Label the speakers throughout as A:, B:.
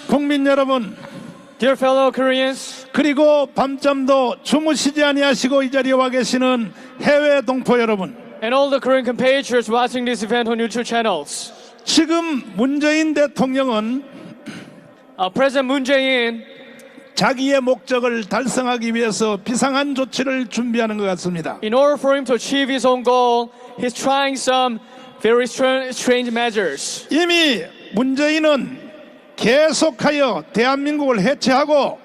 A: 국민 여러분,
B: Dear fellow Koreans,
A: 그리고 밤잠도 주무시지 아니하시고 이 자리에 와 계시는 해외 동포 여러분,
B: and all the Korean compatriots watching this event on YouTube channels.
A: 지금 문재인 대통령은
B: President Moon Jae-in
A: 자기의 목적을 달성하기 위해서 비상한 조치를 준비하는 것 같습니다.
B: in order for him to achieve his own goal, he's trying some very strange measures.
A: 이미 문재인은 계속하여 대한민국을 해체하고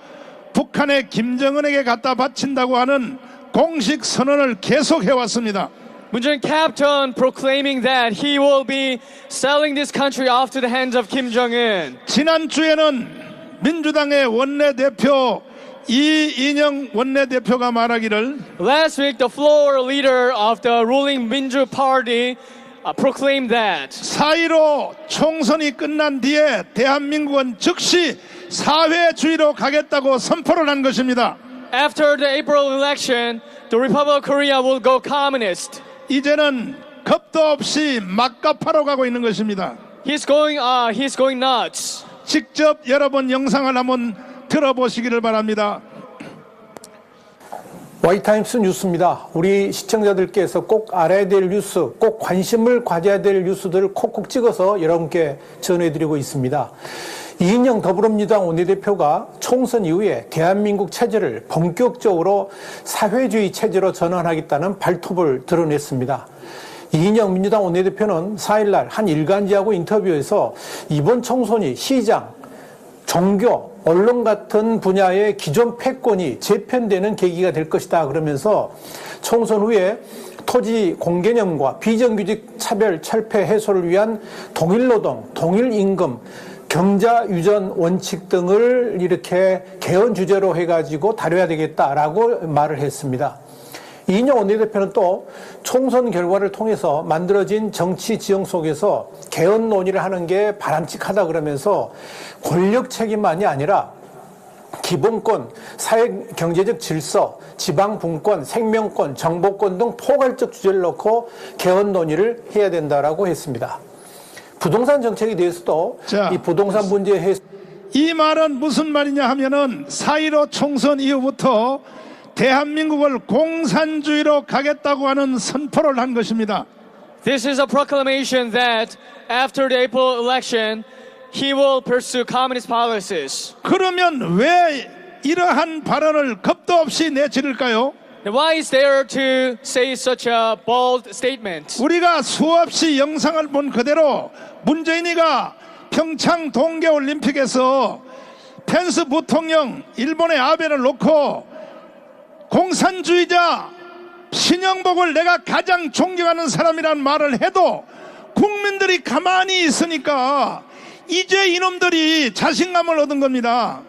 A: 북한의 김정은에게 갖다 바친다고 하는 공식 선언을 계속해왔습니다.
B: Moon Jae-in kept on proclaiming that he will be selling this country off to the hands of Kim Jong-un.
A: 지난주에는 민주당의 원내대표 이인영 원내대표가 말하기를
B: Last week, the floor leader of the ruling Minju Party proclaimed that
A: 4.15 총선이 끝난 뒤에 대한민국은 즉시 사회주의로 가겠다고 선포를 한 것입니다.
B: after the April election, the Republic of Korea will go communist.
A: 이제는 겁도 없이 막가파로 가고 있는 것입니다.
B: He's going nuts.
A: 직접 여러분 영상을 한번 들어보시기를 바랍니다.
C: 와이타임스 뉴스입니다. 우리 시청자들께서 꼭 알아야 될 뉴스, 꼭 관심을 가져야 될 뉴스들을 콕콕 찍어서 여러분께 전해드리고 있습니다. 이인영 더불어민주당 원내대표가 총선 이후에 대한민국 체제를 본격적으로 사회주의 체제로 전환하겠다는 발톱을 드러냈습니다. 이인영 민주당 원내대표는 4일날 한 일간지하고 인터뷰에서 이번 총선이 시장, 종교, 언론 같은 분야의 기존 패권이 재편되는 계기가 될 것이다 그러면서 총선 후에 토지 공개념과 비정규직 차별 철폐 해소를 위한 동일노동, 동일임금, 경자 유전 원칙 등을 이렇게 개헌 주제로 해가지고 다뤄야 되겠다라고 말을 했습니다. 이인영 원내대표는 또 총선 결과를 통해서 만들어진 정치 지형 속에서 개헌 논의를 하는 게 바람직하다 그러면서 권력 책임만이 아니라 기본권, 사회 경제적 질서, 지방 분권, 생명권, 정보권 등 포괄적 주제를 놓고 개헌 논의를 해야 된다라고 했습니다. 부동산 정책에 대해서도 이 부동산 문제에 해서
A: 이 말은 무슨 말이냐 하면은 4.15 총선 이후부터 대한민국을 공산주의로 가겠다고 하는 선포를 한 것입니다.
B: This is a proclamation that after the April election, he will pursue communist policies.
A: 그러면 왜 이러한 발언을 겁도 없이 내지를까요?
B: Then why is there to say such a bold statement?
A: 우리가 수없이 영상을 본 그대로 문재인이가 평창 동계올림픽에서 펜스 부통령, 일본의 아베를 놓고 공산주의자 신영복을 내가 가장 존경하는 사람이라는 말을 해도 국민들이 가만히 있으니까 이제 이놈들이 자신감을 얻은 겁니다.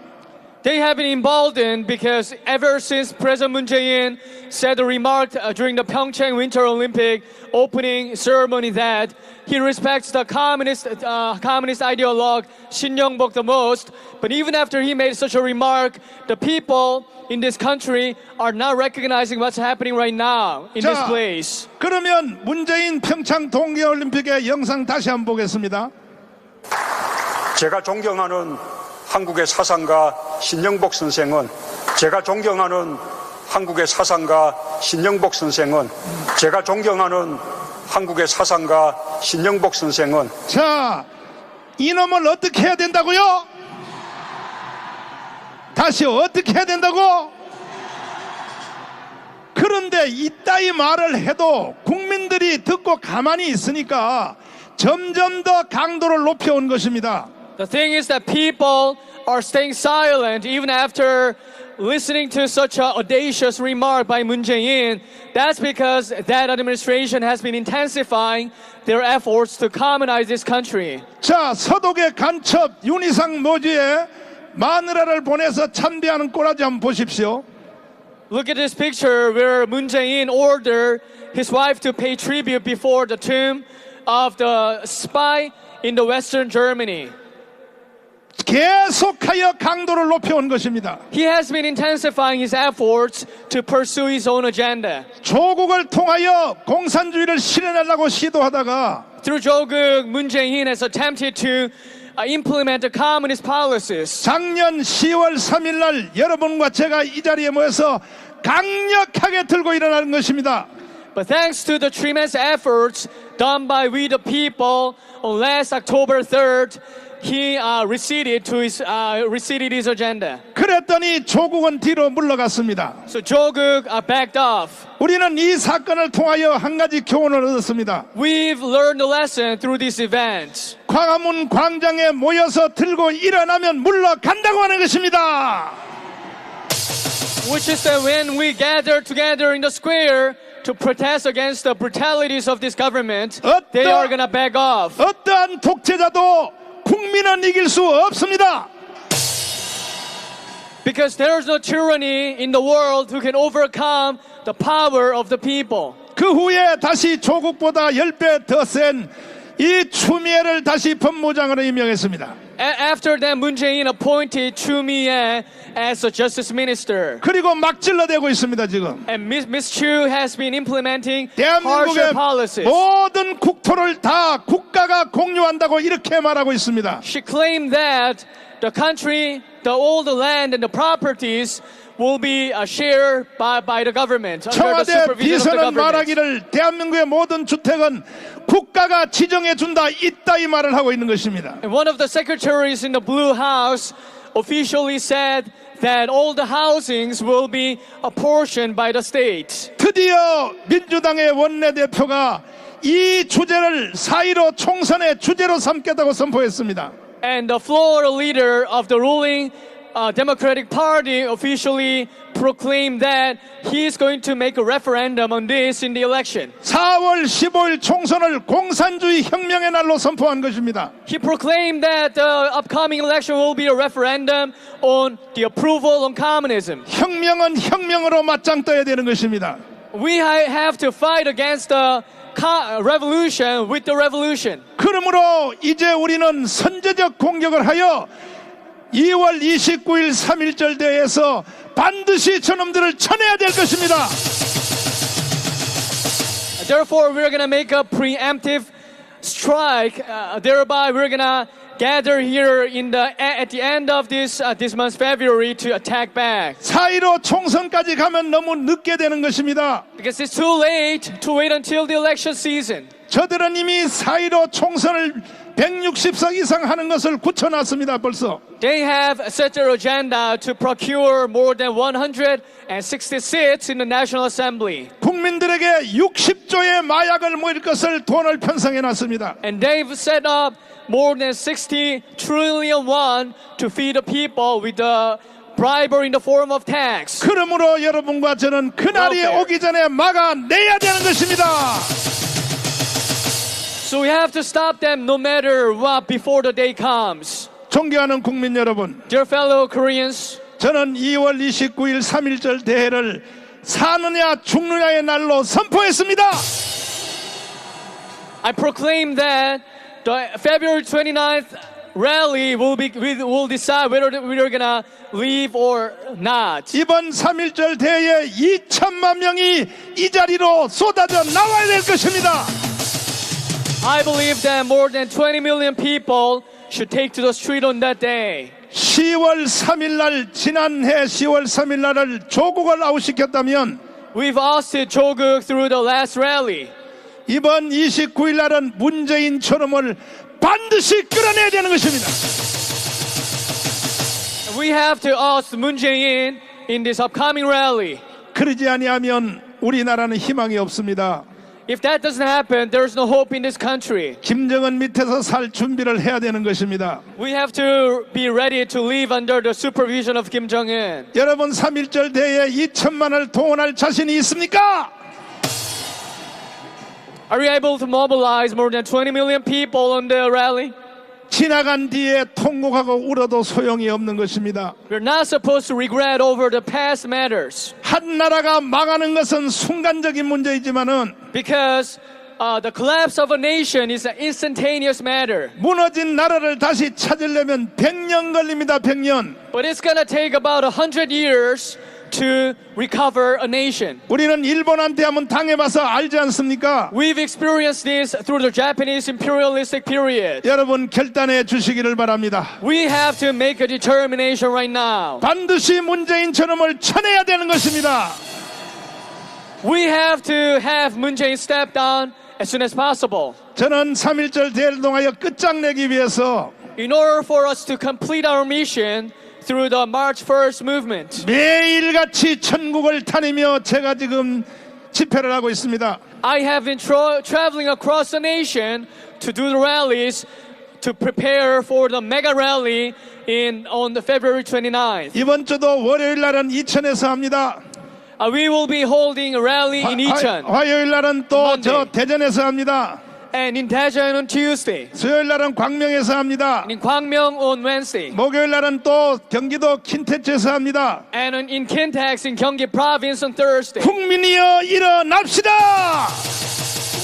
B: They have been emboldened because ever since President Moon Jae-in said a remark during the Pyeongchang Winter Olympic opening ceremony that he respects the communist ideologue Shin Young-bok the most, but even after he made such a remark, the people in this country are not recognizing what's happening right now in this place.
A: 그러면 문재인 평창 동계올림픽의 영상 다시 한번 보겠습니다.
D: 제가 존경하는 한국의 사상가 신영복 선생은 제가 존경하는 한국의 사상가 신영복 선생은 제가 존경하는 한국의 사상가 신영복 선생은
A: 자, 이놈을 어떻게 해야 된다고요? 다시 어떻게 해야 된다고? 그런데 이따위 말을 해도 국민들이 듣고 가만히 있으니까 점점 더 강도를 높여온 것입니다.
B: The thing is that people are staying silent even after listening to such an audacious remark by Moon Jae-in. That's because that administration has been intensifying their efforts to communize this country.
A: 자, 서독의 간첩 윤희상 노지에 마누라를 보내서 참배하는 꼬라지 한번 보십시오.
B: Look at this picture where Moon Jae-in ordered his wife to pay tribute before the tomb of the spy in the Western Germany.
A: 계속하여 강도를 높여온 것입니다.
B: He has been intensifying his efforts to pursue his own agenda.
A: 조국을 통하여 공산주의를 실현하려고 시도하다가
B: Through Joguk, Moon Jae-in has attempted to implement the communist policies.
A: 작년 10월 3일 날 여러분과 제가 이 자리에 모여서 강력하게 들고 일어나는 것입니다.
B: But thanks to the tremendous efforts done by we the people on last October 3rd, he receded his agenda.
A: 그랬더니 조국은 뒤로 물러갔습니다.
B: So Joguk backed off.
A: 우리는 이 사건을 통하여 한 가지 교훈을 얻었습니다.
B: We've learned a lesson through this event,
A: 광화문 광장에 모여서 들고 일어나면 물러간다고 하는 것입니다.
B: which is that when we gather together in the square to protest against the brutalities of this government, they are gonna back off.
A: 어떠한 독재자도 국민은 이길 수 없습니다.
B: Because there is no tyranny in the world who can overcome the power of the people.
A: 그 후에 다시 조국보다 10배 더 센 이 추미애를 다시 법무장으로 임명했습니다.
B: After that, Moon Jae-in appointed Choo Mi-ae as a justice minister.
A: 그리고 막 찔러대고 있습니다 지금.
B: And Miss Chu has been implementing
A: 대한민국의
B: harsher policies.
A: 모든 국토를 다 국가가 공유한다고 이렇게 말하고 있습니다.
B: She claimed that the country, all the land and the properties will be shared by the government under the
A: 청와대
B: supervision of the
A: 비서는
B: government.
A: 말하기를 대한민국의 모든 주택은 국가가 지정해 준다 있다 이 말을 하고 있는 것입니다.
B: And one of the secretaries in the Blue House officially said that all the housings will be apportioned by the state.
A: 드디어 민주당의 원내대표가 이 주제를 4.15 총선의 주제로 삼겠다고 선포했습니다.
B: And the floor leader of the ruling Democratic Party officially proclaimed that he is going to make a referendum on this in the election.
A: 4월 15일 총선을 공산주의 혁명의 날로 선포한 것입니다.
B: He proclaimed that the upcoming election will be a referendum on the approval on communism.
A: 혁명은 혁명으로 맞짱 떠야 되는 것입니다.
B: We have to fight against the revolution with the revolution.
A: 그러므로 이제 우리는 선제적 공격을 하여 2월 29일 3.1절 대회에서 반드시 저놈들을 쳐내야 될 것입니다.
B: Therefore, we're going to make a preemptive strike. Thereby, we're going to gather here at the end of this month, February, to attack back.
A: 4.15 총선까지 가면 너무 늦게 되는 것입니다.
B: Because it's too late to wait until the election season.
A: 저들은 이미 4.15 총선을 160석 이상 하는 것을 굳혀놨습니다. 벌써.
B: They have set their agenda to procure more than 160 seats in the National Assembly.
A: 국민들에게 60조의 마약을 모일 것을 돈을 편성해놨습니다.
B: And they've set up more than 60 trillion won to feed the people with the bribery in the form of tax.
A: 그러므로 여러분과 저는 그날이
B: Welfare.
A: 오기 전에 막아내야 되는 것입니다.
B: So we have to stop them no matter what before the day comes.
A: 존경하는 국민 여러분,
B: Dear fellow Koreans,
A: 저는 2월 29일 3.1절 대회를 사느냐 죽느냐의 날로 선포했습니다.
B: I proclaim that the February 29th rally will decide whether we're gonna leave or not.
A: 이번 3.1절 대회에 2천만 명이 이 자리로 쏟아져 나와야 될 것입니다.
B: I believe that more than 20 million people should take to the street on that day.
A: 10월 3일 날 지난해 10월 3일 날을 조국을 아웃시켰다면
B: We've ousted Joguk through the last rally.
A: 이번 29일 날은 문재인 저놈을 반드시 끌어내야 되는 것입니다.
B: We have to oust Moon Jae-in in this upcoming rally.
A: 그러지 아니하면 우리나라는 희망이 없습니다.
B: If that doesn't happen, there's no hope in this country.
A: 김정은 밑에서 살 준비를 해야 되는 것입니다.
B: We have to be ready to live under the supervision of Kim Jong-un.
A: 여러분 3.1절 대회에 2천만을 동원할 자신이 있습니까?
B: Are we able to mobilize more than 20 million people on the rally?
A: 지나간 뒤에 통곡하고 울어도 소용이 없는 것입니다.
B: We're not supposed to regret over the past matters.
A: 한 나라가 망하는 것은 순간적인 문제이지만은
B: Because the collapse of a nation is an instantaneous matter.
A: 무너진 나라를 다시 찾으려면 100년 걸립니다. 100년.
B: But it's going to take about 100 years to recover a nation.
A: 우리는 일본한테 한번 당해봐서 알지 않습니까?
B: We've experienced this through the Japanese imperialistic period.
A: 여러분 결단해 주시기를 바랍니다.
B: We have to make a determination right now.
A: 반드시 문재인 저놈을 쳐내야 되는 것입니다.
B: We have to have Moon Jae-in step down as soon as possible.
A: 저는 3.1절 대회를 통하여 끝장내기 위해서
B: In order for us to complete our mission through the March 1st movement,
A: 매일같이 천국을 다니며 제가 지금 집회를 하고 있습니다.
B: I have been traveling across the nation to do the rallies to prepare for the mega rally on the February 29th.
A: 이번 주도 월요일 날은 이천에서 합니다.
B: We will be holding a rally in Icheon
A: 화요일 날은 또
B: Monday.
A: 저 대전에서 합니다.
B: and in Daejeon on Tuesday,
A: 수요일 날은 광명에서 합니다.
B: and in Gwangmyeong on Wednesday,
A: 목요일 날은 또 경기도 킨테츠에서 합니다.
B: and in Kintax in Gyeonggi Province on Thursday.
A: 국민이여 일어납시다.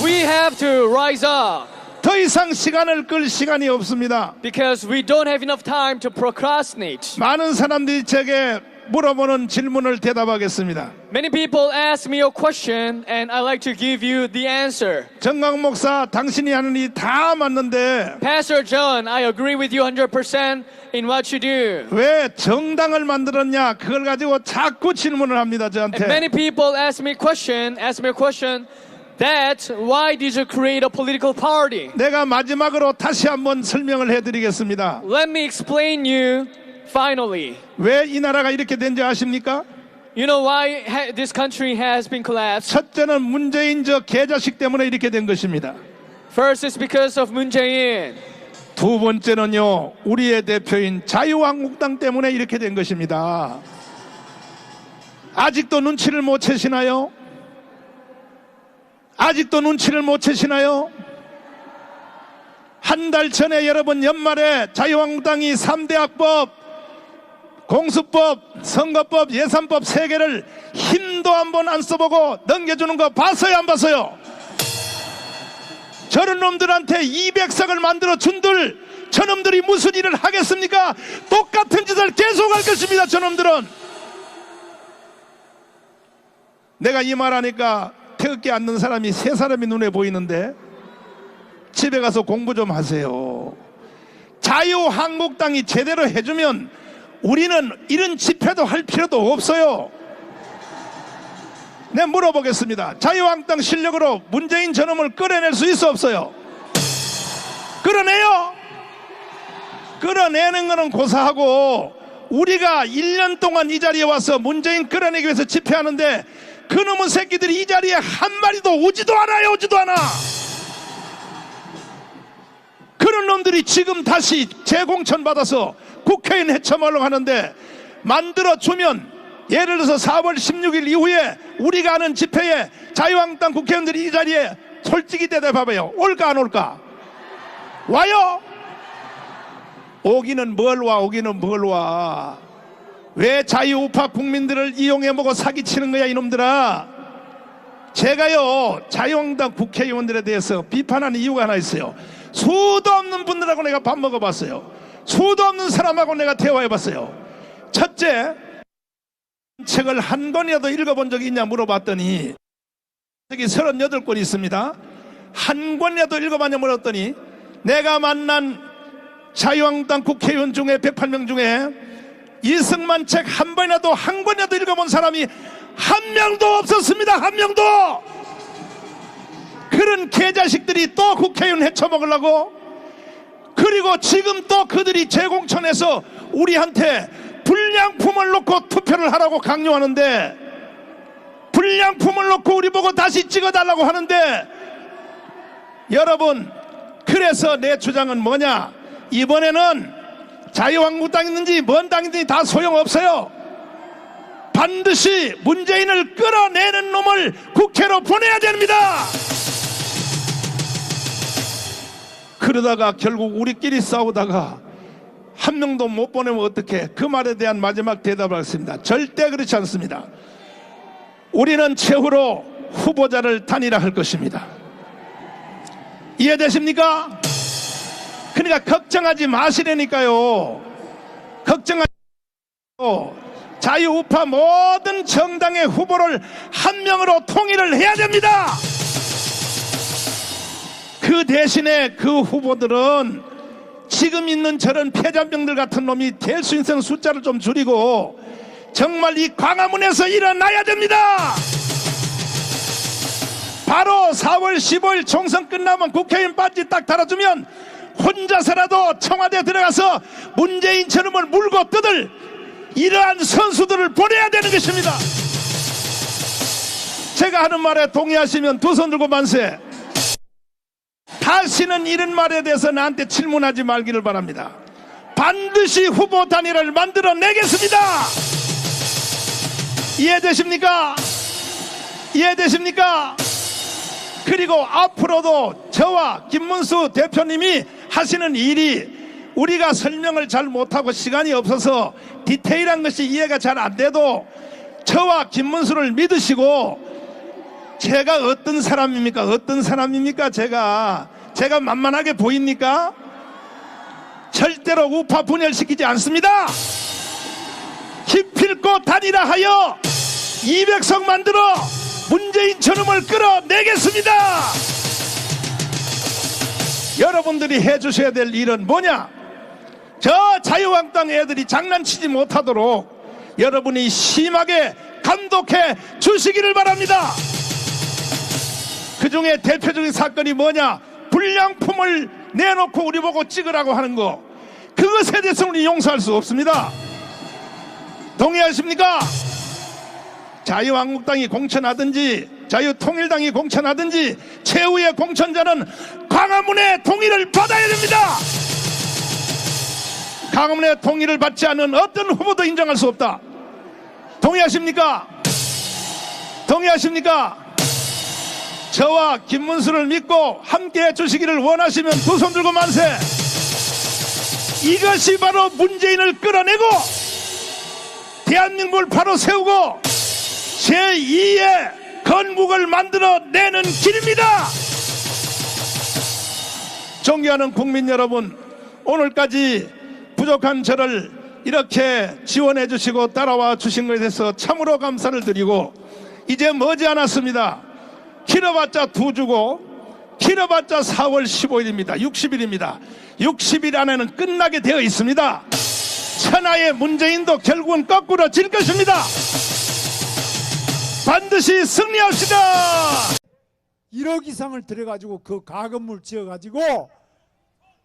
B: We have to rise up
A: 더 이상 시간을 끌 시간이 없습니다.
B: because we don't have enough time to procrastinate.
A: 많은 사람들이 제게 물어보는 질문을 대답하겠습니다.
B: Many people ask me a question and I like to give you the answer.
A: 정강 목사, 당신이 하는 일이 다 맞는데
B: Pastor John, I agree with you 100% in what you do.
A: 왜 정당을 만들었냐? 그걸 가지고 자꾸 질문을 합니다,
B: And
A: 저한테.
B: many people ask me a question that why did you create a political party?
A: 내가 마지막으로 다시 한번 설명을 해드리겠습니다.
B: Let me explain you finally.
A: 왜 이 나라가 이렇게 된지 아십니까?
B: You know why this country has been collapsed?
A: 첫째는 문재인 저 개자식 때문에 이렇게 된 것입니다.
B: First is because of Moon Jae-in.
A: 두 번째는요, 우리의 대표인 자유한국당 때문에 이렇게 된 것입니다. 아직도 눈치를 못 채시나요? 아직도 눈치를 못 채시나요? 한 달 전에 여러분 연말에 자유한국당이 3대 악법, 공수법, 선거법, 예산법 3개를 힘도 한번 안 써보고 넘겨주는 거 봤어요, 안 봤어요? 저런 놈들한테 200석을 만들어 준들 저놈들이 무슨 일을 하겠습니까? 똑같은 짓을 계속할 것입니다. 저놈들은. 내가 이 말하니까 태극기 앉는 사람이 3사람이 눈에 보이는데 집에 가서 공부 좀 하세요. 자유한국당이 제대로 해주면 우리는 이런 집회도 할 필요도 없어요. 네, 물어보겠습니다. 자유한국당 실력으로 문재인 저놈을 끌어낼 수 있어 없어요? 끌어내요. 끌어내는 거는 고사하고 우리가 1년 동안 이 자리에 와서 문재인 끌어내기 위해서 집회하는데 그놈의 새끼들이 이 자리에 한 마리도 오지도 않아요. 오지도 않아. 그런 놈들이 지금 다시 재공천 받아서 국회의원 해쳐하려고 하는데 만들어주면 예를 들어서 4월 16일 이후에 우리가 하는 집회에 자유한국당 국회의원들이 이 자리에 솔직히 대답해봐요. 올까 안 올까? 와요? 오기는 뭘 와? 오기는 뭘 와? 왜 자유우파 국민들을 이용해보고 사기치는 거야 이놈들아? 제가요 자유한국당 국회의원들에 대해서 비판하는 이유가 하나 있어요. 수도 없는 분들하고 내가 밥 먹어봤어요. 수도 없는 사람하고 내가 대화해봤어요. 첫째, 책을 한 권이라도 읽어본 적이 있냐 물어봤더니 여기 38권이 있습니다. 한 권이라도 읽어봤냐 물었더니 내가 만난 자유한국당 국회의원 중에 108명 중에 이승만 책 한 번이라도 한 권이라도 읽어본 사람이 한 명도 없었습니다. 한 명도. 그런 개자식들이 또 국회의원 헤쳐먹으려고. 그리고 지금 또 그들이 재공천해서 우리한테 불량품을 놓고 투표를 하라고 강요하는데, 불량품을 놓고 우리 보고 다시 찍어달라고 하는데, 여러분, 그래서 내 주장은 뭐냐? 이번에는 자유한국당이든지 뭔 당이든지 다 소용없어요. 반드시 문재인을 끌어내는 놈을 국회로 보내야 됩니다. 그러다가 결국 우리끼리 싸우다가 한 명도 못 보내면 어떡해? 그 말에 대한 마지막 대답을 하겠습니다. 절대 그렇지 않습니다. 우리는 최후로 후보자를 단일화할 것입니다. 이해되십니까? 그러니까 걱정하지 마시라니까요. 걱정하지 마시고 자유우파 모든 정당의 후보를 한 명으로 통일을 해야 됩니다. 그 대신에 그 후보들은 지금 있는 저런 폐잔병들 같은 놈이 될 수 있는 숫자를 좀 줄이고 정말 이 광화문에서 일어나야 됩니다. 바로 4월 15일 총선 끝나면 국회의원 반지 딱 달아주면 혼자서라도 청와대 들어가서 문재인처럼 물고 뜯을 이러한 선수들을 보내야 되는 것입니다. 제가 하는 말에 동의하시면 두 손 들고 만세. 다시는 이런 말에 대해서 나한테 질문하지 말기를 바랍니다. 반드시 후보 단일화를 만들어내겠습니다. 이해되십니까? 이해되십니까? 그리고 앞으로도 저와 김문수 대표님이 하시는 일이 우리가 설명을 잘 못하고 시간이 없어서 디테일한 것이 이해가 잘 안 돼도 저와 김문수를 믿으시고 제가 어떤 사람입니까? 어떤 사람입니까? 제가 만만하게 보입니까? 절대로 우파 분열시키지 않습니다. 기필코 단일화하여 200석 만들어 문재인 저놈을 끌어내겠습니다. 여러분들이 해주셔야 될 일은 뭐냐? 저 자유한국당 애들이 장난치지 못하도록 여러분이 심하게 감독해 주시기를 바랍니다. 그 중에 대표적인 사건이 뭐냐? 불량품을 내놓고 우리 보고 찍으라고 하는 거, 그것에 대해서는 우리 용서할 수 없습니다. 동의하십니까? 자유한국당이 공천하든지 자유통일당이 공천하든지 최후의 공천자는 광화문의 동의를 받아야 됩니다. 광화문의 동의를 받지 않는 어떤 후보도 인정할 수 없다. 동의하십니까? 동의하십니까? 저와 김문수를 믿고 함께해 주시기를 원하시면 두 손 들고 만세. 이것이 바로 문재인을 끌어내고 대한민국을 바로 세우고 제2의 건국을 만들어내는 길입니다. 존경하는 국민 여러분, 오늘까지 부족한 저를 이렇게 지원해 주시고 따라와 주신 것에 대해서 참으로 감사를 드리고, 이제 머지않았습니다. 길어봤자 2주고 길어봤자 4월 15일입니다. 60일입니다. 60일 안에는 끝나게 되어 있습니다. 천하의 문재인도 결국은 거꾸로 질 것입니다. 반드시 승리합시다.
E: 1억 이상을 들여가지고 그 가건물 지어가지고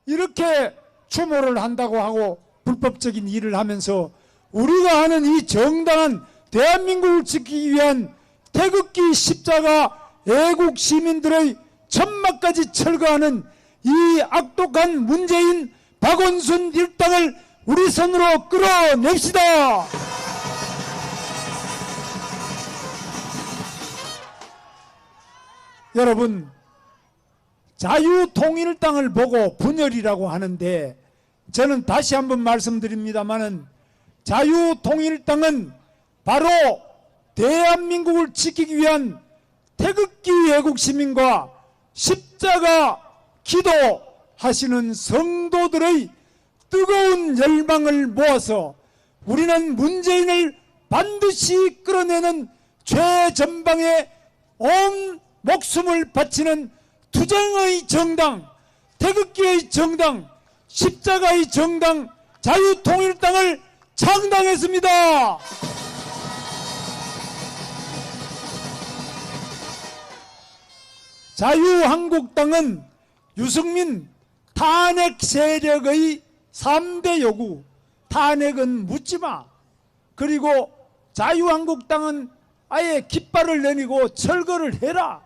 E: 이렇게 추모를 한다고 하고 불법적인 일을 하면서 우리가 하는 이 정당한 대한민국을 지키기 위한 태극기 십자가 애국 시민들의 천막까지 철거하는 이 악독한 문재인 박원순 일당을 우리 손으로 끌어냅시다. 여러분, 자유통일당을 보고 분열이라고 하는데 저는 다시 한번 말씀드립니다마는 자유통일당은 바로 대한민국을 지키기 위한 태극기 애국시민과 십자가 기도하시는 성도들의 뜨거운 열망을 모아서 우리는 문재인을 반드시 끌어내는 최전방에 온 목숨을 바치는 투쟁의 정당, 태극기의 정당, 십자가의 정당 자유통일당을 창당했습니다. 자유한국당은 유승민 탄핵 세력의 3대 요구, 탄핵은 묻지마. 그리고 자유한국당은 아예 깃발을 내미고 철거를 해라.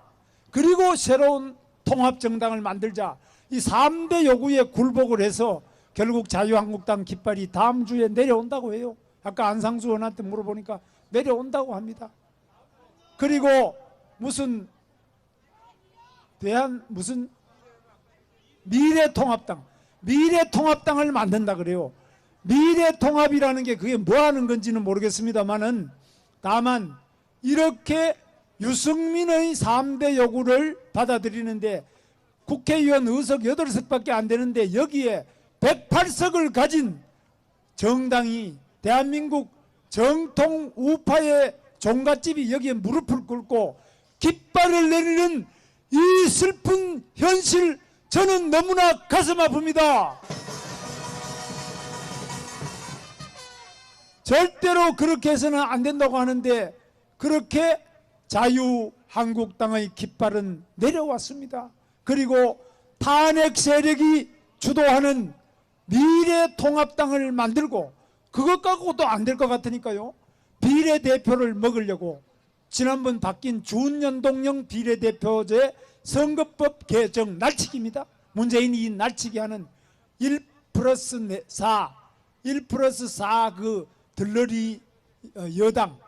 E: 그리고 새로운 통합정당을 만들자. 이 3대 요구에 굴복을 해서 결국 자유한국당 깃발이 다음 주에 내려온다고 해요. 아까 안상수 의원한테 물어보니까 내려온다고 합니다. 그리고 무슨 미래통합당을 만든다 그래요. 미래통합이라는 게 그게 뭐 하는 건지는 모르겠습니다만은 다만 이렇게 유승민의 3대 요구를 받아들이는데 국회의원 의석 8석밖에 안 되는데 여기에 108석을 가진 정당이 대한민국 정통 우파의 종갓집이 여기에 무릎을 꿇고 깃발을 내리는 이 슬픈 현실, 저는 너무나 가슴 아픕니다. 절대로 그렇게 해서는 안 된다고 하는데 그렇게 자유한국당의 깃발은 내려왔습니다. 그리고 탄핵 세력이 주도하는 미래통합당을 만들고 그것 갖고도 안 될 것 같으니까요. 비례대표를 먹으려고 지난번 바뀐 준연동형 비례대표제 선거법 개정 날치기입니다. 문재인이 이 날치기 하는 1+4 그 들러리 여당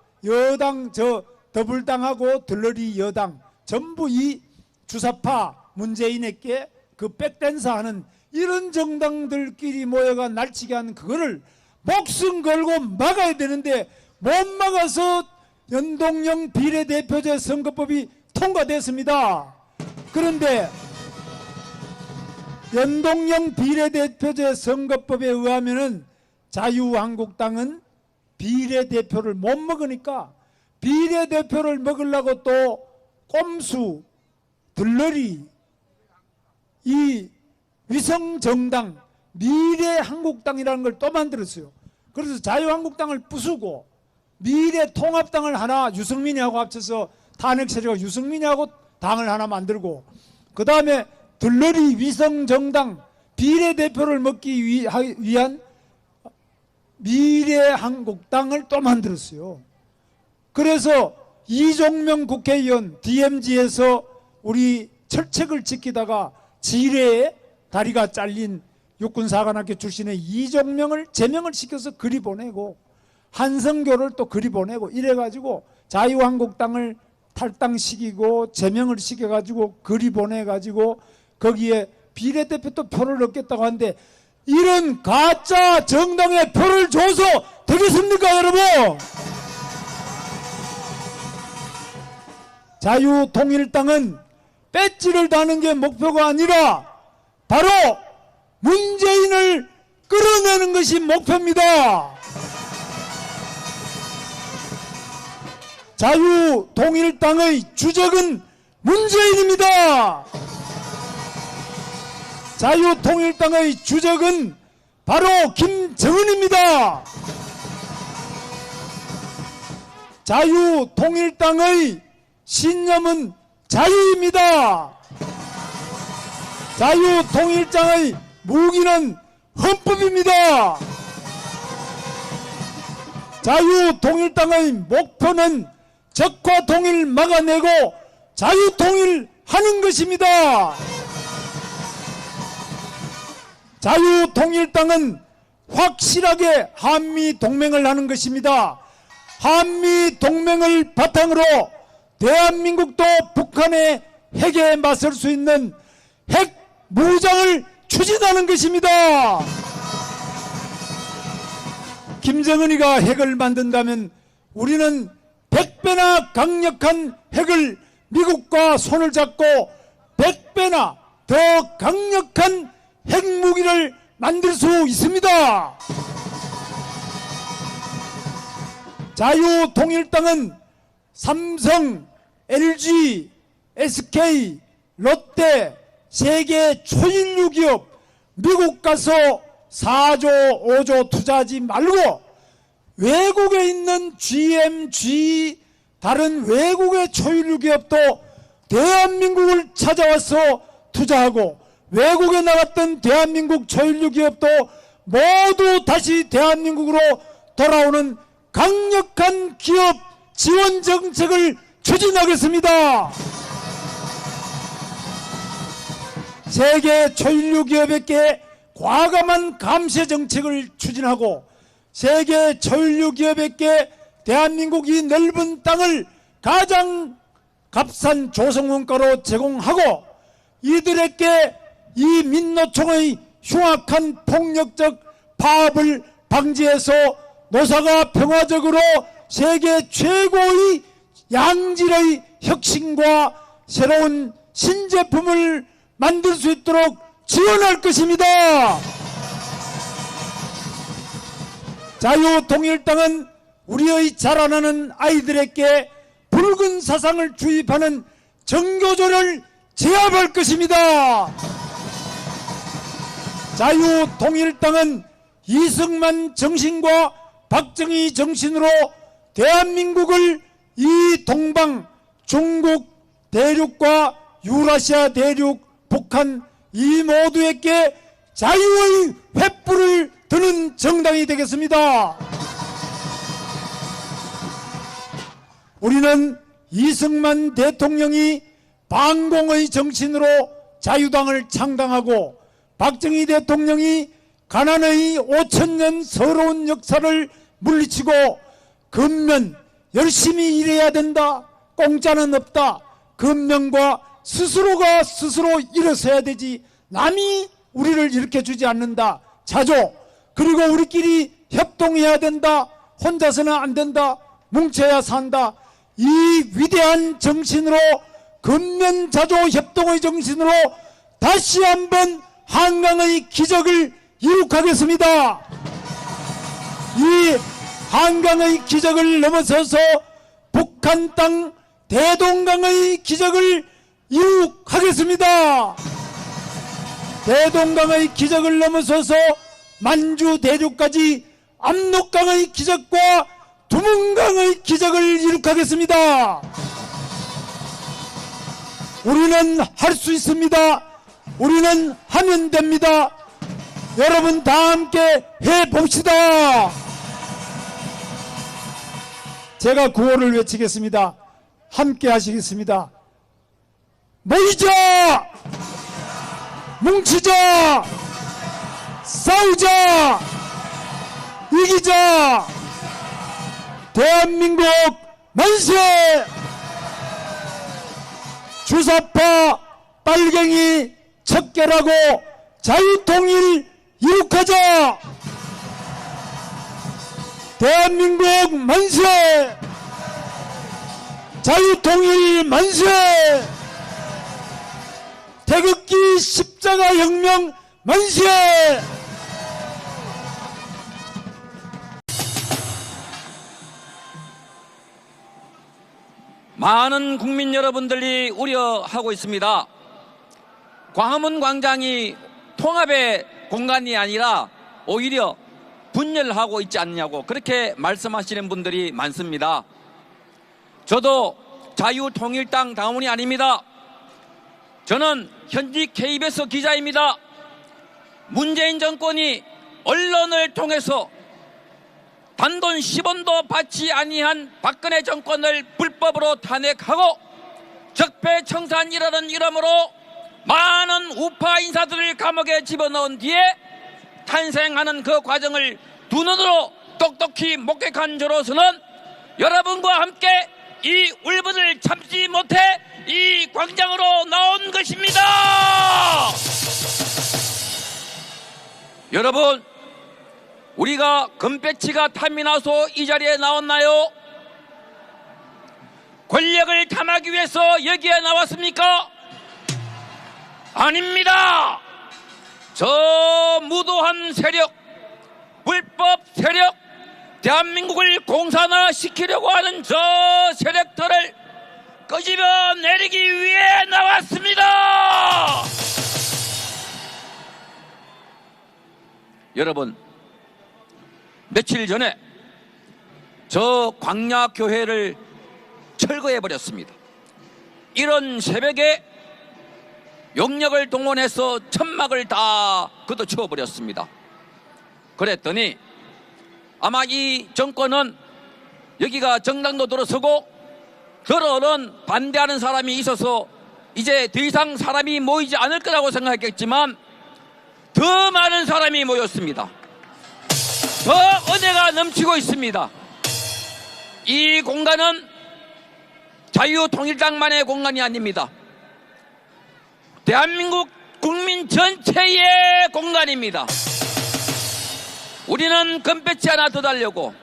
E: 저 더불당하고 들러리 여당 전부 이 주사파 문재인에게 그 백댄서 하는 이런 정당들끼리 모여가 날치기 하는 그거를 목숨 걸고 막아야 되는데 못 막아서 연동형 비례대표제 선거법이 통과됐습니다. 그런데 연동형 비례대표제 선거법에 의하면은 자유한국당은 비례대표를 못 먹으니까 비례대표를 먹으려고 또 꼼수, 들러리, 이 위성정당, 미래한국당이라는 걸 또 만들었어요. 그래서 자유한국당을 부수고 미래통합당을 하나 유승민이하고 합쳐서 탄핵 세력가 유승민이하고 당을 하나 만들고 그 다음에 들러리 위성정당 비례대표를 먹기 위한 미래한국당을 또 만들었어요. 그래서 이종명 국회의원 DMZ에서 우리 철책을 지키다가 지뢰에 다리가 잘린 육군사관학교 출신의 이종명을 제명을 시켜서 그리 보내고 한성교를 또 그리 보내고 이래가지고 자유한국당을 탈당시키고 제명을 시켜가지고 그리 보내가지고 거기에 비례대표 또 표를 얻겠다고 하는데 이런 가짜 정당에 표를 줘서 되겠습니까 여러분? 자유통일당은 배지를 다는 게 목표가 아니라 바로 문재인을 끌어내는 것이 목표입니다. 자유통일당의 주적은 문재인입니다. 자유통일당의 주적은 바로 김정은입니다. 자유통일당의 신념은 자유입니다. 자유통일당의 무기는 헌법입니다. 자유통일당의 목표는 적과 통일 막아내고 자유통일 하는 것입니다. 자유통일당은 확실하게 한미동맹을 하는 것입니다. 한미동맹을 바탕으로 대한민국도 북한의 핵에 맞설 수 있는 핵 무장을 추진하는 것입니다. 김정은이가 핵을 만든다면 우리는 100배나 강력한 핵을 미국과 손을 잡고 100배나 더 강력한 핵무기를 만들 수 있습니다. 자유통일당은 삼성, LG, SK, 롯데 세계 초일류 기업 미국 가서 4조, 5조 투자하지 말고 외국에 있는 GM, GE 다른 외국의 초일류 기업도 대한민국을 찾아와서 투자하고 외국에 나갔던 대한민국 초일류 기업도 모두 다시 대한민국으로 돌아오는 강력한 기업 지원 정책을 추진하겠습니다. 세계 초일류 기업에게 과감한 감세 정책을 추진하고 세계 초일류 기업에게 대한민국이 넓은 땅을 가장 값싼 조성원가로 제공하고 이들에게 이 민노총의 흉악한 폭력적 파업을 방지해서 노사가 평화적으로 세계 최고의 양질의 혁신과 새로운 신제품을 만들 수 있도록 지원할 것입니다. 자유통일당은 우리의 자라나는 아이들에게 붉은 사상을 주입하는 정교조를 제압할 것입니다. 자유통일당은 이승만 정신과 박정희 정신으로 대한민국을 이 동방, 중국 대륙과 유라시아 대륙, 북한 이 모두에게 자유의 횃불을 드는 정당이 되겠습니다. 우리는 이승만 대통령이 반공의 정신으로 자유당을 창당하고 박정희 대통령이 가난의 5,000년 서러운 역사를 물리치고 근면 열심히 일해야 된다, 공짜는 없다, 근면과 스스로가 스스로 일어서야 되지 남이 우리를 일으켜주지 않는다, 자조, 그리고 우리끼리 협동해야 된다, 혼자서는 안 된다, 뭉쳐야 산다, 이 위대한 정신으로 근면자조 협동의 정신으로 다시 한번 한강의 기적을 이룩하겠습니다. 이 한강의 기적을 넘어서서 북한 땅 대동강의 기적을 이룩하겠습니다. 대동강의 기적을 넘어서서 만주 대륙까지 압록강의 기적과 두문강의 기적을 이룩하겠습니다. 우리는 할 수 있습니다. 우리는 하면 됩니다. 여러분 다 함께 해봅시다. 제가 구호를 외치겠습니다. 함께 하시겠습니다. 모이자! 뭉치자! 싸우자! 이기자! 대한민국 만세! 주사파 빨갱이 척결하고 자유통일 이룩하자! 대한민국 만세! 자유통일 만세! 태극기 십자가혁명 만세!
F: 많은 국민 여러분들이 우려하고 있습니다. 광화문 광장이 통합의 공간이 아니라 오히려 분열하고 있지 않냐고 그렇게 말씀하시는 분들이 많습니다. 저도 자유통일당 당원이 아닙니다. 저는 현직 KBS 기자입니다. 문재인 정권이 언론을 통해서 단돈 10원도 받지 아니한 박근혜 정권을 불법으로 탄핵하고 적폐청산이라는 이름으로 많은 우파 인사들을 감옥에 집어넣은 뒤에 탄생하는 그 과정을 두 눈으로 똑똑히 목격한 저로서는 여러분과 함께 이 울분을 참지 못해 이 광장으로 나온 것입니다. 여러분, 우리가 금배치가 탐이 나서 이 자리에 나왔나요? 권력을 탐하기 위해서 여기에 나왔습니까? 아닙니다. 저 무도한 세력, 불법 세력, 대한민국을 공산화시키려고 하는 저 세력들을 끄집어 내리기 위해 나왔습니다. 여러분, 며칠 전에 저 광야교회를 철거해버렸습니다. 이런 새벽에 용력을 동원해서 천막을 다 걷어치워버렸습니다. 그랬더니 아마 이 정권은 여기가 정당도 들어서고 들어는 반대하는 사람이 있어서 이제 더 이상 사람이 모이지 않을 거라고 생각했겠지만 더 많은 사람이 모였습니다. 더 은혜가 넘치고 있습니다. 이 공간은 자유통일당만의 공간이 아닙니다. 대한민국 국민 전체의 공간입니다. 우리는 금배치 하나 더 달려고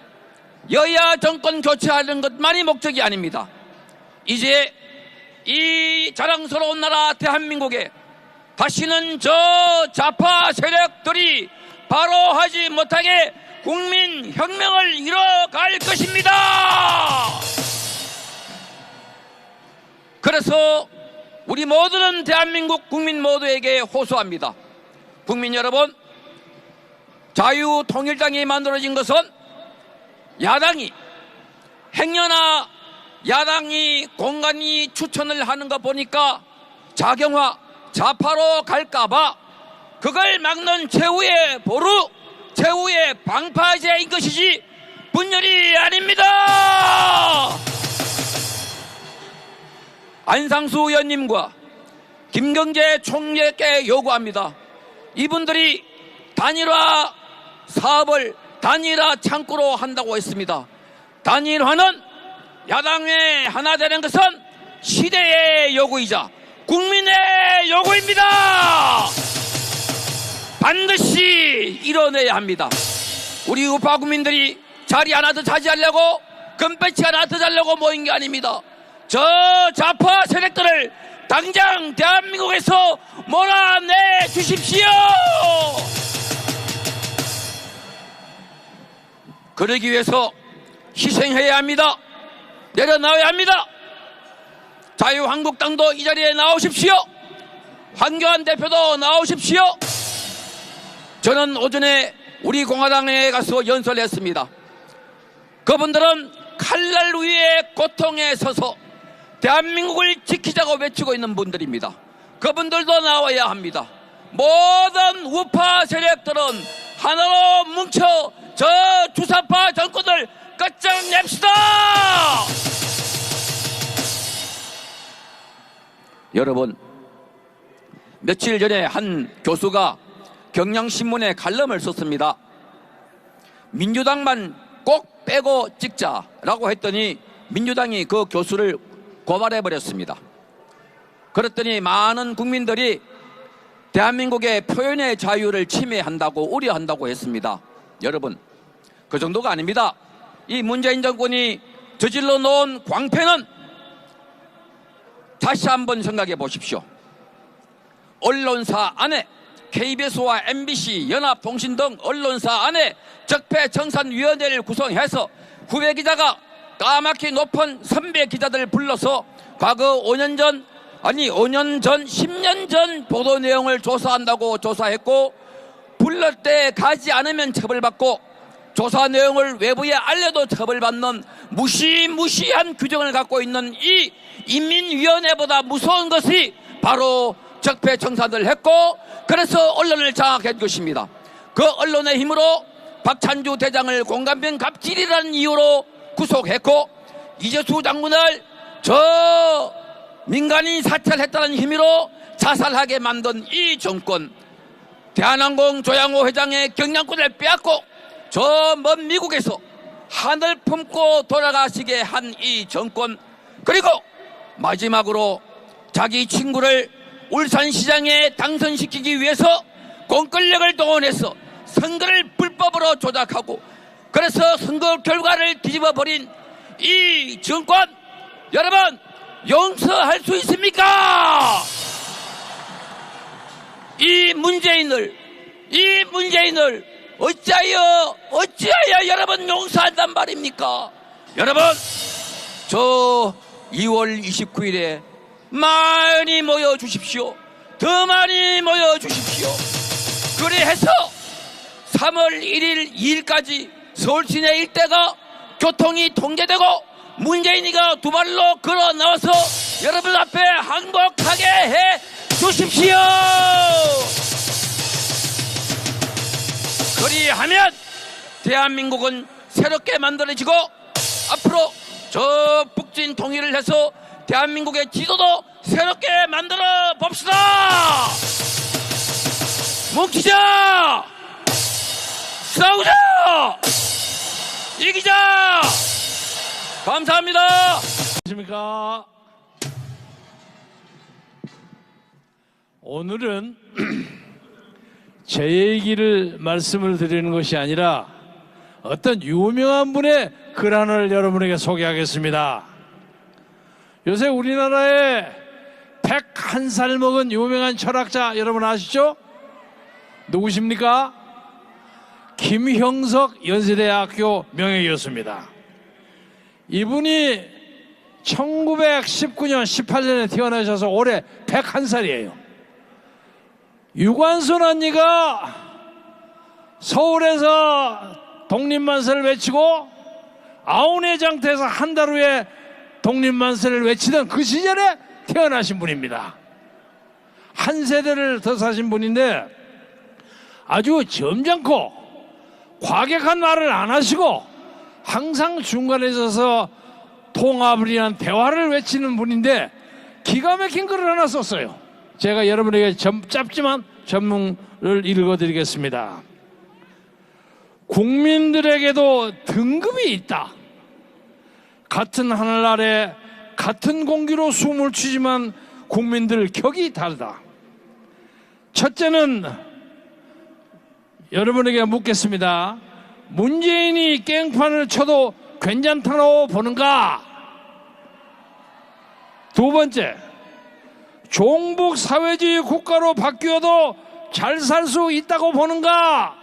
F: 여야 정권 교체하는 것만이 목적이 아닙니다. 이제 이 자랑스러운 나라 대한민국에 다시는 저 좌파 세력들이 바로 하지 못하게 국민혁명을 이뤄갈 것입니다. 그래서 우리 모두는 대한민국 국민 모두에게 호소합니다. 국민 여러분, 자유통일당이 만들어진 것은 야당이 행여나 야당이 공간이 추천을 하는 거 보니까 자경화, 좌파로 갈까봐 그걸 막는 최후의 보루, 최후의 방파제인 것이지 분열이 아닙니다. 안상수 의원님과 김경재 총리께 요구합니다. 이분들이 단일화 사업을 단일화 창구로 한다고 했습니다. 단일화는 야당의 하나 되는 것은 시대의 요구이자 국민의 요구입니다. 반드시 이뤄내야 합니다. 우리 우파 국민들이 자리 하나 더 차지하려고, 금배치 하나 더 달려고 모인 게 아닙니다. 저 좌파 세력들을 당장 대한민국에서 몰아내 주십시오. 그러기 위해서 희생해야 합니다. 내려나와야 합니다. 자유한국당도 이 자리에 나오십시오. 황교안 대표도 나오십시오. 저는 오전에 우리 공화당에 가서 연설했습니다. 그분들은 칼날 위에 고통에 서서 대한민국을 지키자고 외치고 있는 분들입니다. 그분들도 나와야 합니다. 모든 우파 세력들은 하나로 뭉쳐 저 주사파 정권을 끝장냅시다. 여러분, 며칠 전에 한 교수가 경향신문에 칼럼을 썼습니다. 민주당만 꼭 빼고 찍자라고 했더니 민주당이 그 교수를 고발해버렸습니다. 그랬더니 많은 국민들이 대한민국의 표현의 자유를 침해한다고 우려한다고 했습니다. 여러분, 그 정도가 아닙니다. 이 문재인 정권이 저질러 놓은 광폐는 다시 한번 생각해 보십시오. 언론사 안에 KBS와 MBC, 연합통신 등 언론사 안에 적폐청산위원회를 구성해서 후배 기자가 까맣게 높은 선배 기자들을 불러서 과거 5년 전, 10년 전 보도 내용을 조사한다고 조사했고, 불러 때 가지 않으면 처벌받고 조사 내용을 외부에 알려도 처벌받는 무시무시한 규정을 갖고 있는 이 인민위원회보다 무서운 것이 바로 적폐청산을 했고, 그래서 언론을 장악한 것입니다. 그 언론의 힘으로 박찬주 대장을 공감병 갑질이라는 이유로 구속했고, 이재수 장군을 저 민간인 사찰했다는 혐의로 자살하게 만든 이 정권, 대한항공 조양호 회장의 경량권을 빼앗고 저 먼 미국에서 하늘 품고 돌아가시게 한 이 정권, 그리고 마지막으로 자기 친구를 울산시장에 당선시키기 위해서 공권력을 동원해서 선거를 불법으로 조작하고 그래서 선거 결과를 뒤집어버린 이 정권, 여러분 용서할 수 있습니까? 이 문재인을 어찌하여 여러분 용서한단 말입니까? 여러분, 저 2월 29일에 많이 모여주십시오. 더 많이 모여주십시오. 그래서 3월 1일 2일까지 서울 시내 일대가 교통이 통제되고 문재인이가 두 발로 걸어 나와서 여러분 앞에 항복하게 해 주십시오. 그리하면 대한민국은 새롭게 만들어지고 앞으로 저 북진 통일을 해서 대한민국의 지도도 새롭게 만들어 봅시다. 뭉치자, 싸우자, 이기자. 감사합니다.
G: 안녕하십니까. 오늘은 제 얘기를 말씀을 드리는 것이 아니라 어떤 유명한 분의 글안을 여러분에게 소개하겠습니다. 요새 우리나라에 101살 먹은 유명한 철학자 여러분 아시죠? 누구십니까? 김형석 연세대학교 명예교수입니다. 이분이 1919년 18년에 태어나셔서 올해 101살이에요. 유관순 언니가 서울에서 독립만세를 외치고 아우네장터에서 한 달 후에 독립만세를 외치던 그 시절에 태어나신 분입니다. 한 세대를 더 사신 분인데 아주 점잖고 과격한 말을 안 하시고 항상 중간에 있어서 통합을 위한 대화를 외치는 분인데 기가 막힌 글을 하나 썼어요. 제가 여러분에게 짧지만 전문을 읽어드리겠습니다. 국민들에게도 등급이 있다. 같은 하늘 아래 같은 공기로 숨을 쉬지만 국민들 격이 다르다. 첫째는 여러분에게 묻겠습니다. 문재인이 깽판을 쳐도 괜찮다고 보는가? 두 번째, 종북 사회주의 국가로 바뀌어도 잘 살 수 있다고 보는가?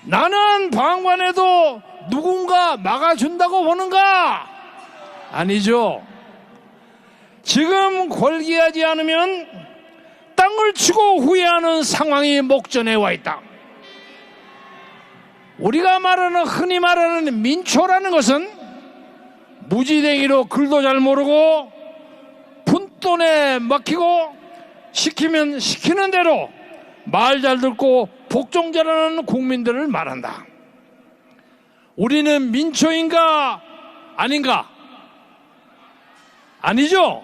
G: 나는 방관해도 누군가 막아준다고 보는가? 아니죠. 지금 골기하지 않으면 땅을 치고 후회하는 상황이 목전에 와 있다. 우리가 흔히 말하는 민초라는 것은 무지댕이로 글도 잘 모르고 푼돈에 먹히고 시키면 시키는 대로 말 잘 듣고 복종 잘하는 국민들을 말한다. 우리는 민초인가 아닌가? 아니죠.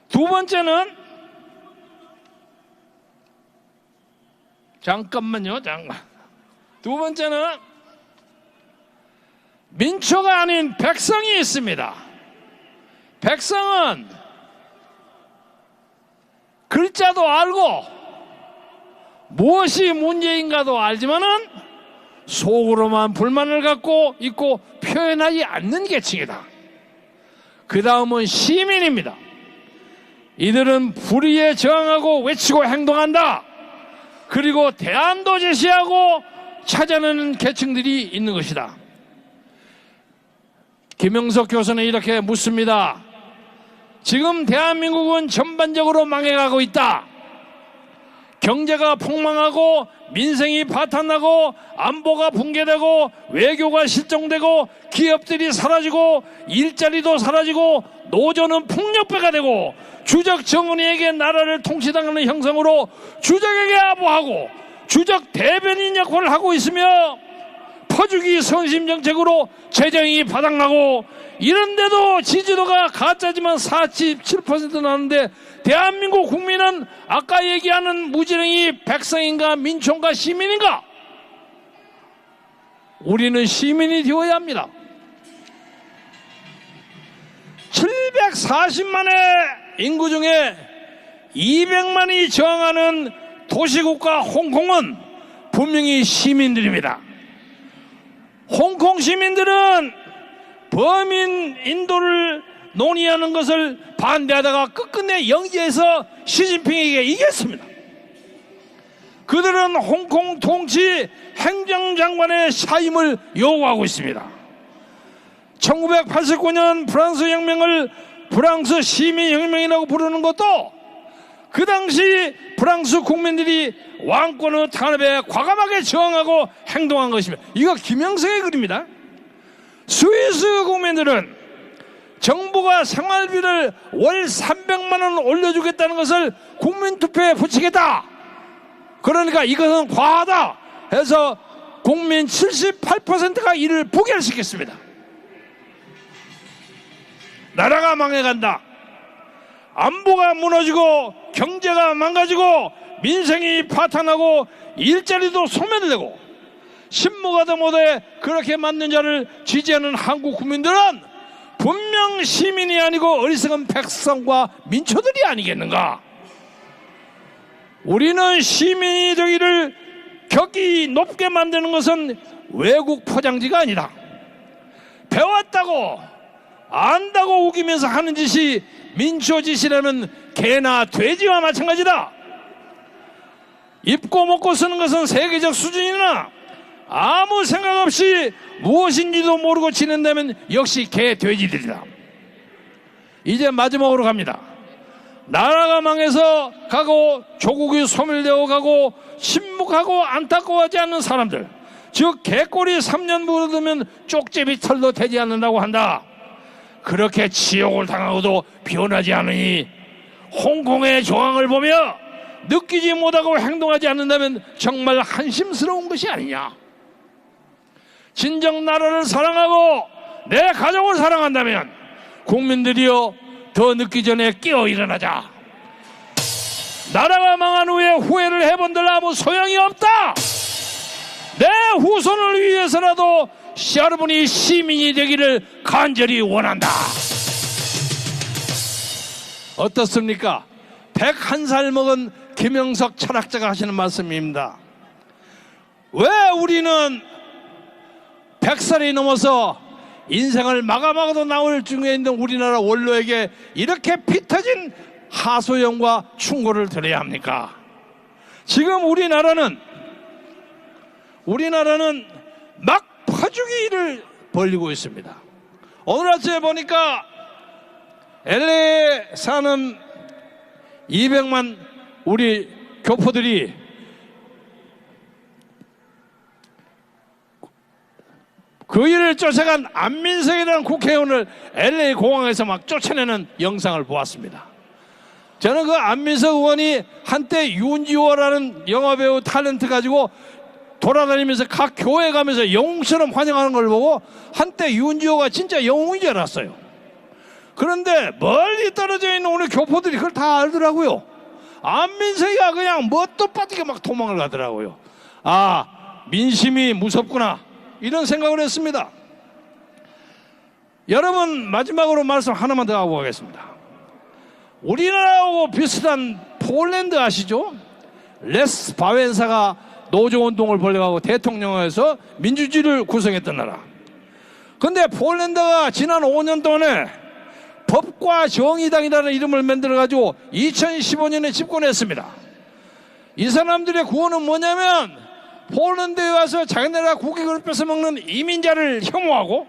G: 두 번째는 잠깐만요. 두 번째는 민초가 아닌 백성이 있습니다. 백성은 글자도 알고 무엇이 문제인가도 알지만은 속으로만 불만을 갖고 있고 표현하지 않는 계층이다. 그 다음은 시민입니다. 이들은 불의에 저항하고 외치고 행동한다. 그리고 대안도 제시하고 찾아내는 계층들이 있는 것이다. 김영석 교수는 이렇게 묻습니다. 지금 대한민국은 전반적으로 망해가고 있다. 경제가 폭망하고 민생이 파탄나고 안보가 붕괴되고 외교가 실종되고 기업들이 사라지고 일자리도 사라지고 노조는 폭력배가 되고 주적 정은이에게 나라를 통치당하는 형성으로 주적에게 아부하고 주적 대변인 역할을 하고 있으며 퍼주기 성심정책으로 재정이 바닥나고 이런데도 지지도가 가짜지만 47% 나는데 대한민국 국민은 아까 얘기하는 무지랭이 백성인가 민초인가 시민인가? 우리는 시민이 되어야 합니다. 740만의 인구 중에 200만이 저항하는 도시국가 홍콩은 분명히 시민들입니다. 홍콩 시민들은 범인 인도를 논의하는 것을 반대하다가 끝끝내 영지에서 시진핑에게 이겼습니다. 그들은 홍콩 통치 행정장관의 사임을 요구하고 있습니다. 1989년 프랑스 혁명을 프랑스 시민혁명이라고 부르는 것도 그 당시 프랑스 국민들이 왕권의 탄압에 과감하게 저항하고 행동한 것입니다. 이거 김영석의 글입니다. 스위스 국민들은 정부가 생활비를 월 300만 원 올려주겠다는 것을 국민투표에 붙이겠다. 그러니까 이것은 과하다 해서 국민 78%가 이를 부결시켰습니다. 나라가 망해간다. 안보가 무너지고 경제가 망가지고 민생이 파탄하고 일자리도 소멸되고 신무가도 못해 그렇게 맞는 자를 지지하는 한국 국민들은 분명 시민이 아니고 어리석은 백성과 민초들이 아니겠는가? 우리는 시민이 되기를 격이 높게 만드는 것은 외국 포장지가 아니다. 배웠다고 안다고 우기면서 하는 짓이 민초 짓이라는 개나 돼지와 마찬가지다. 입고 먹고 쓰는 것은 세계적 수준이나 아무 생각 없이 무엇인지도 모르고 지낸다면 역시 개 돼지들이다. 이제 마지막으로 갑니다. 나라가 망해서 가고 조국이 소멸되어 가고 침묵하고 안타까워하지 않는 사람들, 즉 개꼬리 3년 물어두면 쪽제비 털도 되지 않는다고 한다. 그렇게 지옥을 당하고도 변하지 않으니 홍콩의 조항을 보며 느끼지 못하고 행동하지 않는다면 정말 한심스러운 것이 아니냐. 진정 나라를 사랑하고 내 가족을 사랑한다면 국민들이여 더 늦기 전에 깨어 일어나자. 나라가 망한 후에 후회를 해본들 아무 소용이 없다. 내 후손을 위해서라도 여러분이 시민이 되기를 간절히 원한다. 어떻습니까? 101살 먹은 김영석 철학자가 하시는 말씀입니다. 왜 우리는 100살이 넘어서 인생을 마감하고도 나올 중에 있는 우리나라 원로에게 이렇게 피 터진 하소연과 충고를 드려야 합니까? 지금 우리나라는 막파주기를 벌이고 있습니다. 오늘 아침에 보니까 LA에 사는 200만 우리 교포들이 그 일을 쫓아간 안민석이라는 국회의원을 LA 공항에서 막 쫓아내는 영상을 보았습니다. 저는 그 안민석 의원이 한때 윤지호라는 영화배우 탤런트 가지고 돌아다니면서 각 교회 가면서 영웅처럼 환영하는 걸 보고 한때 윤지호가 진짜 영웅인 줄 알았어요. 그런데 멀리 떨어져 있는 우리 교포들이 그걸 다 알더라고요. 안민석이가 그냥 뭣도 빠지게 막 도망을 가더라고요. 아, 민심이 무섭구나, 이런 생각을 했습니다. 여러분, 마지막으로 말씀 하나만 더 하고 가겠습니다. 우리나라하고 비슷한 폴란드 아시죠? 레스 바웬사가 노조운동을 벌여가고 대통령에서 민주주의를 구성했던 나라. 근데 폴란드가 지난 5년 동안에 법과 정의당이라는 이름을 만들어가지고 2015년에 집권했습니다. 이 사람들의 구호는 뭐냐면 폴란드에 와서 자기네가 국익을 뺏어먹는 이민자를 혐오하고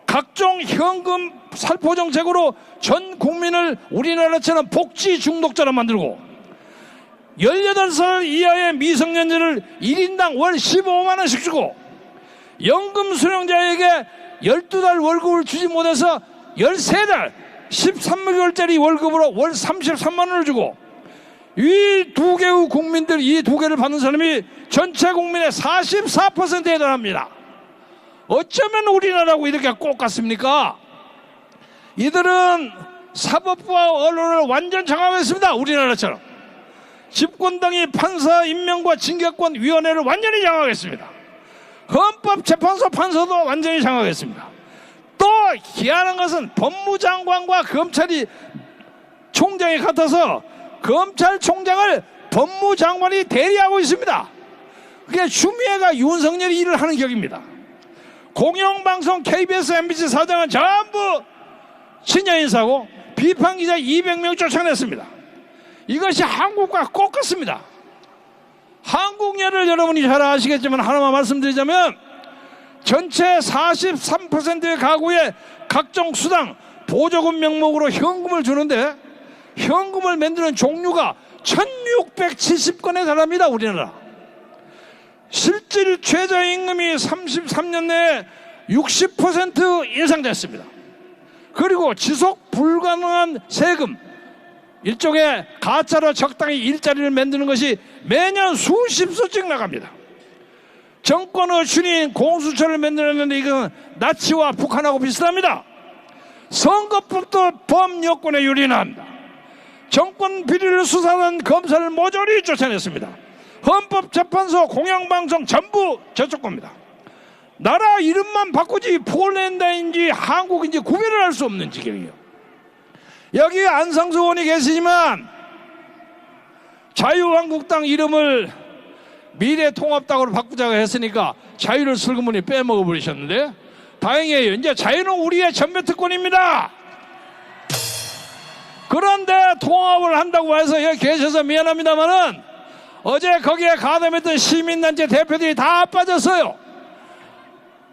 G: 각종 현금 살포 정책으로 전 국민을 우리나라처럼 복지 중독자로 만들고 18살 이하의 미성년자를 1인당 월 15만 원씩 주고 연금 수령자에게 12달 월급을 주지 못해서 13달 13개월짜리 월급으로 월 33만 원을 주고 이 두 개의 국민들, 이 두 개를 받는 사람이 전체 국민의 44%에 달합니다. 어쩌면 우리나라하고 이렇게 꼭 같습니까? 이들은 사법부와 언론을 완전 장악했습니다. 우리나라처럼. 집권당이 판사 임명과 징계권위원회를 완전히 장악했습니다. 헌법재판소 판사도 완전히 장악했습니다. 또 희한한 것은 법무장관과 검찰이 총장이 같아서 검찰총장을 법무장관이 대리하고 있습니다. 그게 추미애가 윤석열이 일을 하는 격입니다. 공영방송 KBS, MBC 사장은 전부 친여인사고 비판기자 200명 쫓아냈습니다. 이것이 한국과 꼭 같습니다. 한국예를 여러분이 잘 아시겠지만 하나만 말씀드리자면 전체 43%의 가구에 각종 수당, 보조금 명목으로 현금을 주는데 현금을 만드는 종류가 1670건에 달합니다. 우리나라. 실질 최저임금이 33년 내에 60% 인상됐습니다. 그리고 지속 불가능한 세금, 일종의 가짜로 적당히 일자리를 만드는 것이 매년 수십조씩 나갑니다. 정권의 주인 공수처를 만들었는데 이건 나치와 북한하고 비슷합니다. 선거법도 범여권에 유린합니다. 정권 비리를 수사하는 검사를 모조리 쫓아냈습니다. 헌법재판소, 공영방송 전부 저쪽 겁니다. 나라 이름만 바꾸지 폴란드인지 한국인지 구별을 할 수 없는 지경이에요. 여기 안상수 의원이 계시지만 자유한국당 이름을 미래통합당으로 바꾸자고 했으니까 자유를 슬그머니 빼먹어 버리셨는데 다행이에요. 이제 자유는 우리의 전면특권입니다. 그런데 통합을 한다고 해서 여기 계셔서 미안합니다만은 어제 거기에 가담했던 시민단체 대표들이 다 빠졌어요.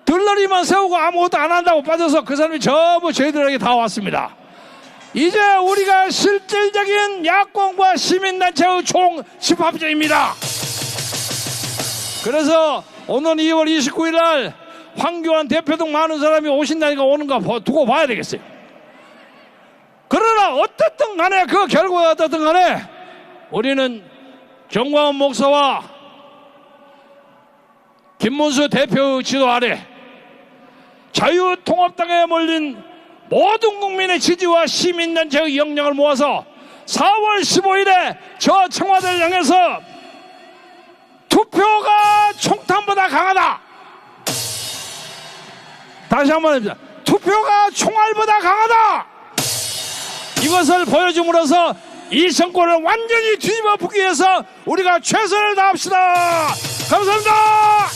G: 들러리만 세우고 아무것도 안 한다고 빠져서 그 사람이 전부 저희들에게 다 왔습니다. 이제 우리가 실질적인 야권과 시민단체의 총집합체입니다. 그래서 오늘 2월 29일 날 황교안 대표 등 많은 사람이 오신다니까 오는가 두고 봐야 되겠어요. 그러나 어떻든 간에 그 결과가 어떻든 간에 우리는 정광훈 목사와 김문수 대표의 지도 아래 자유통합당에 몰린 모든 국민의 지지와 시민단체의 역량을 모아서 4월 15일에 저 청와대를 향해서 투표가 총탄보다 강하다. 다시 한번 합니다. 투표가 총알보다 강하다. 이것을 보여줌으로써 이 정권을 완전히 뒤집어 붓기 위해서 우리가 최선을 다합시다. 감사합니다.